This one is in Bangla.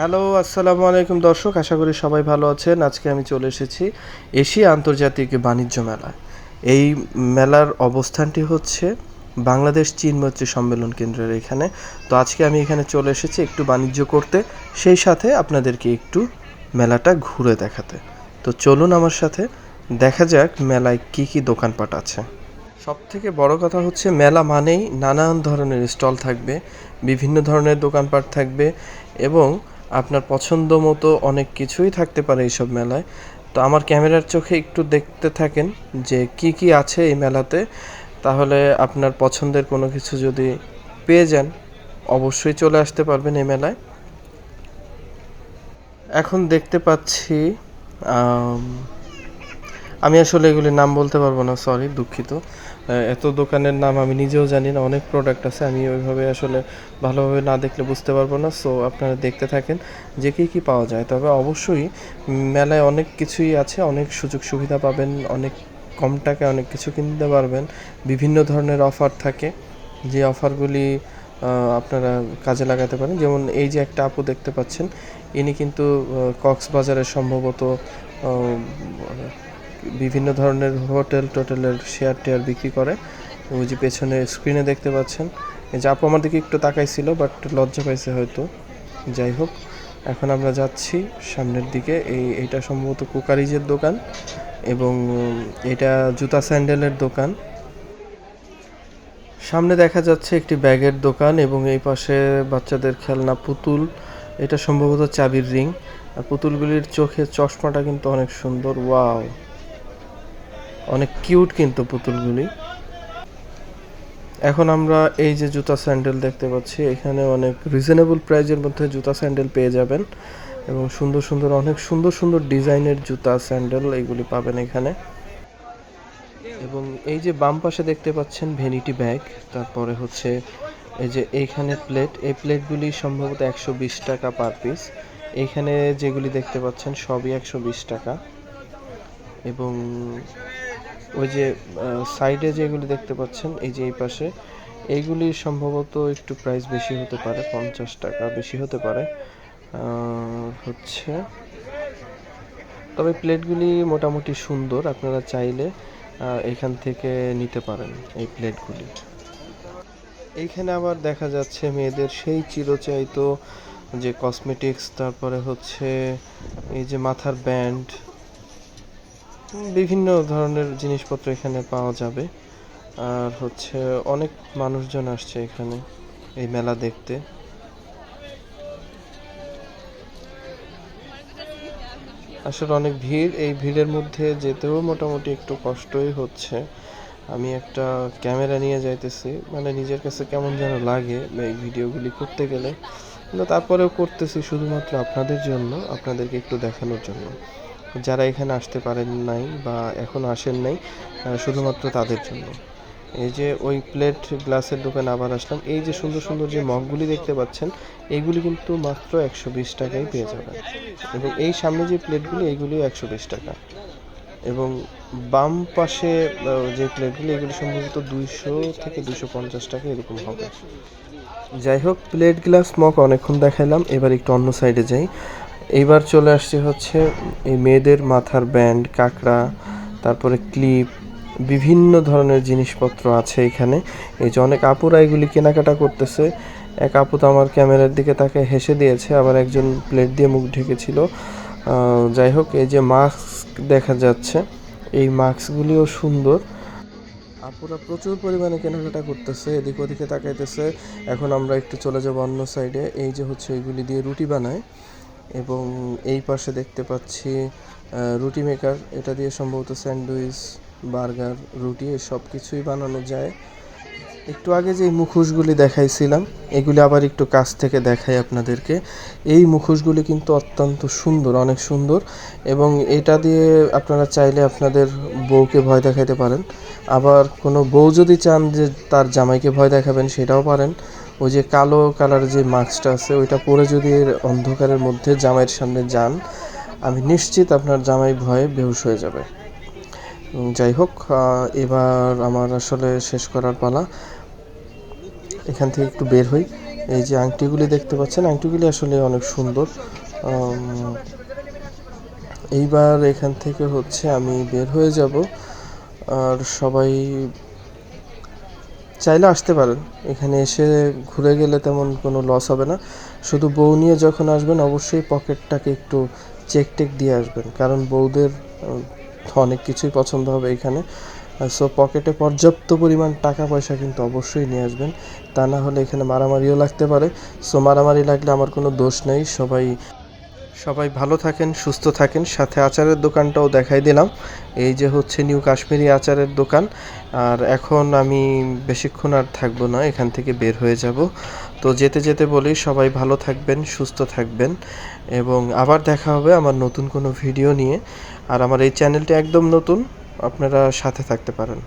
হ্যালো, আসসালামু আলাইকুম দর্শক। আশা করি সবাই ভালো আছেন। আজকে আমি চলে এসেছি এশিয়া আন্তর্জাতিক বাণিজ্য মেলায়। এই মেলার অবস্থানটি হচ্ছে বাংলাদেশ চীন মৈত্রী সম্মেলন কেন্দ্রের এখানে। তো আজকে আমি এখানে চলে এসেছি একটু বাণিজ্য করতে, সেই সাথে আপনাদেরকে একটু মেলাটা ঘুরে দেখাতে। তো চলুন আমার সাথে, দেখা যাক মেলায় কী কী দোকানপাট আছে। সবথেকে বড় কথা হচ্ছে মেলা মানেই নানান ধরনের স্টল থাকবে, বিভিন্ন ধরনের দোকানপাট থাকবে এবং আপনার পছন্দ মতো অনেক কিছুই থাকতে পারে এইসব মেলায়। তো আমার ক্যামেরার চোখে একটু দেখতে থাকেন যে কি কি আছে এই মেলাতে, তাহলে আপনার পছন্দের কোনো কিছু যদি পেয়ে যান অবশ্যই চলে আসতে পারবেন এই মেলায়। এখন দেখতে পাচ্ছি আমি আসলে এগুলির নাম বলতে পারবো না, সরি, দুঃখিত। এত দোকানের নাম আমি নিজেও জানি না, অনেক প্রোডাক্ট আছে, আমি ওইভাবে আসলে ভালোভাবে না দেখলে বুঝতে পারবো না। সো আপনারা দেখতে থাকেন যে কী কী পাওয়া যায়। তবে অবশ্যই মেলায় অনেক কিছুই আছে, অনেক সুযোগ সুবিধা পাবেন, অনেক কম টাকায় অনেক কিছু কিনতে পারবেন। বিভিন্ন ধরনের অফার থাকে, যে অফারগুলি আপনারা কাজে লাগাতে পারেন। যেমন এই যে একটা আপু দেখতে পাচ্ছেন, ইনি কিন্তু কক্সবাজারের সম্ভবত বিভিন্ন ধরনের হোটেলের শেয়ার টেয়ার বিক্রি করে। ওই যে পেছনে স্ক্রিনে দেখতে পাচ্ছেন, এই যে আপু আমার দিকে একটু তাকাইছিল বাট লজ্জা পাইছে হয়তো। যাই হোক, এখন আমরা যাচ্ছি সামনের দিকে। এইটা সম্ভবত কুকারিজের দোকান এবং এটা জুতা স্যান্ডেলের দোকান। সামনে দেখা যাচ্ছে একটি ব্যাগের দোকান এবং এই পাশে বাচ্চাদের খেলনা পুতুল, এটা সম্ভবত চাবির রিং। আর পুতুলগুলির চোখে চশমাটা কিন্তু অনেক সুন্দর, ওয়াও, অনেক কিউট কিন্তু পুতুলগুলি। এখন আমরা এই যে জুতা স্যান্ডেল দেখতে পাচ্ছি, এখানে অনেক রিজনেবল প্রাইজের মধ্যে জুতা স্যান্ডেল পেয়ে যাবেন এবং সুন্দর সুন্দর, অনেক সুন্দর সুন্দর ডিজাইনের জুতা স্যান্ডেল এইগুলি পাবেন এখানে। এবং এই যে বাম পাশে দেখতে পাচ্ছেন ভ্যানিটি ব্যাগ, তারপরে হচ্ছে এই যে এইখানে প্লেট, এই প্লেটগুলি সম্ভবত 120 টাকা পার পিস। এইখানে যেগুলি দেখতে পাচ্ছেন সবই 120 টাকা। এবং ওই যে সাইডে যেগুলি দেখতে পাচ্ছেন, এই যে এই পাশে, এইগুলি সম্ভবত একটু প্রাইস বেশি হতে পারে, 50 টাকা বেশি হতে পারে হচ্ছে। তবে প্লেটগুলি মোটামুটি সুন্দর, আপনারা চাইলে এখান থেকে নিতে পারেন এই প্লেটগুলি। এইখানে আবার দেখা যাচ্ছে মেয়েদের সেই চিরচাহিত যে কসমেটিক্স, তারপরে হচ্ছে এই যে মাথার ব্যান্ড, বিভিন্ন ধরনের জিনিসপত্র এখানে পাওয়া যাবে। আর হচ্ছে অনেক মানুষজন আসছে এখানে এই মেলা দেখতে। আসলে অনেক ভিড়, এই ভিড়ের মধ্যে যেতেও মোটামুটি একটু কষ্টই হচ্ছে। আমি একটা ক্যামেরা নিয়ে যাইতেছি, মানে নিজের কাছে কেমন যেন লাগে এই ভিডিওগুলি করতে গেলে, কিন্তু তারপরেও করতেছি শুধুমাত্র আপনাদের জন্য, আপনাদেরকে একটু দেখানোর জন্য। যারা এখানে আসতে পারেন নাই বা এখন আসেন নাই, শুধুমাত্র তাদের জন্য। এই যে ওই প্লেট গ্লাসের দোকানে আবার আসলাম। এই যে সুন্দর সুন্দর যে মগগুলি দেখতে পাচ্ছেন, এইগুলি কিন্তু মাত্র 120 টাকায় পেয়ে যাবেন। এবং এই সামনে যে প্লেটগুলি, এইগুলিও 120 টাকা। এবং বাম পাশে যে প্লেটগুলি, এগুলি সম্ভবত 200 থেকে 250 টাকা এরকম হবে। যাই হোক, প্লেট গ্লাস মগ অনেকক্ষণ দেখাইলাম, এবার একটু অন্য সাইডে যাই। এইবার চলে আসছে হচ্ছে এই মেয়েদের মাথার ব্যান্ড, কাঁকড়া, তারপরে ক্লিপ, বিভিন্ন ধরনের জিনিসপত্র আছে এখানে। এই যে অনেক আপুরা এগুলি কেনাকাটা করতেছে। এক আপু তো আমার ক্যামেরার দিকে তাকে হেসে দিয়েছে, আবার একজন প্লেট দিয়ে মুখ ঢেকেছিল। যাই হোক, এই যে মাস্ক দেখা যাচ্ছে, এই মাস্কগুলিও সুন্দর। আপুরা প্রচুর পরিমাণে কেনাকাটা করতেছে, এদিক ওদিকে তাকাইতেছে। এখন আমরা একটু চলে যাব অন্য সাইডে। এই যে হচ্ছে এগুলি দিয়ে রুটি বানায় এবং এই পাশে দেখতে পাচ্ছি রুটি মেকার, এটা দিয়ে সম্ভবত স্যান্ডউইচ, বার্গার, রুটি সব কিছুই বানানো যায়। একটু আগে যে মুখোশগুলি দেখাইছিলাম, এগুলি আবার একটু কাছ থেকে দেখাই আপনাদেরকে। এই মুখোশগুলি কিন্তু অত্যন্ত সুন্দর, অনেক সুন্দর। এবং এটা দিয়ে আপনারা চাইলে আপনাদের বউকে ভয় দেখাতে পারেন। আবার কোনো বউ যদি চান যে তার জামাইকে ভয় দেখাবেন, সেটাও পারেন। ওই যে কালো কালার যে মাস্কটা আছে, ওইটা পরে যদি অন্ধকারের মধ্যে জামাইয়ের সামনে যান, আমি নিশ্চিত আপনার জামাই ভয়ে বেহুশ হয়ে যাবে। যাই হোক, এবার আমার আসলে শেষ করার পালা। এখান থেকে একটু বের হই। এই যে আংটিগুলি দেখতে পাচ্ছেন, আংটিগুলি আসলে অনেক সুন্দর। এইবার এখান থেকে হচ্ছে আমি বের হয়ে যাব। আর সবাই চাইলে আসতে পারেন, এখানে এসে ঘুরে গেলে তেমন কোনো লস হবে না। শুধু বউ নিয়ে যখন আসবেন অবশ্যই পকেটটাকে একটু চেক টেক দিয়ে আসবেন, কারণ বউদের অনেক কিছুই পছন্দ হবে এখানে। সো পকেটে পর্যাপ্ত পরিমাণ টাকা পয়সা কিন্তু অবশ্যই নিয়ে আসবেন, তা না হলে এখানে মারামারিও লাগতে পারে। সো মারামারি লাগলে আমার কোনো দোষ নেই। সবাই ভালো থাকেন, সুস্থ থাকেন। সাথে আচারের দোকানটাও দেখাই দিলাম। এই যে হচ্ছে নিউ কাশ্মীরি আচারের দোকান। আর এখন আমি বেশিক্ষণ আর থাকবো না, এখান থেকে বের হয়ে যাব। তো যেতে যেতে বলি সবাই ভালো থাকবেন, সুস্থ থাকবেন, এবং আবার দেখা হবে আমার নতুন কোনো ভিডিও নিয়ে। আর আমার এই চ্যানেলটি একদম নতুন, আপনারা সাথে থাকতে পারেন।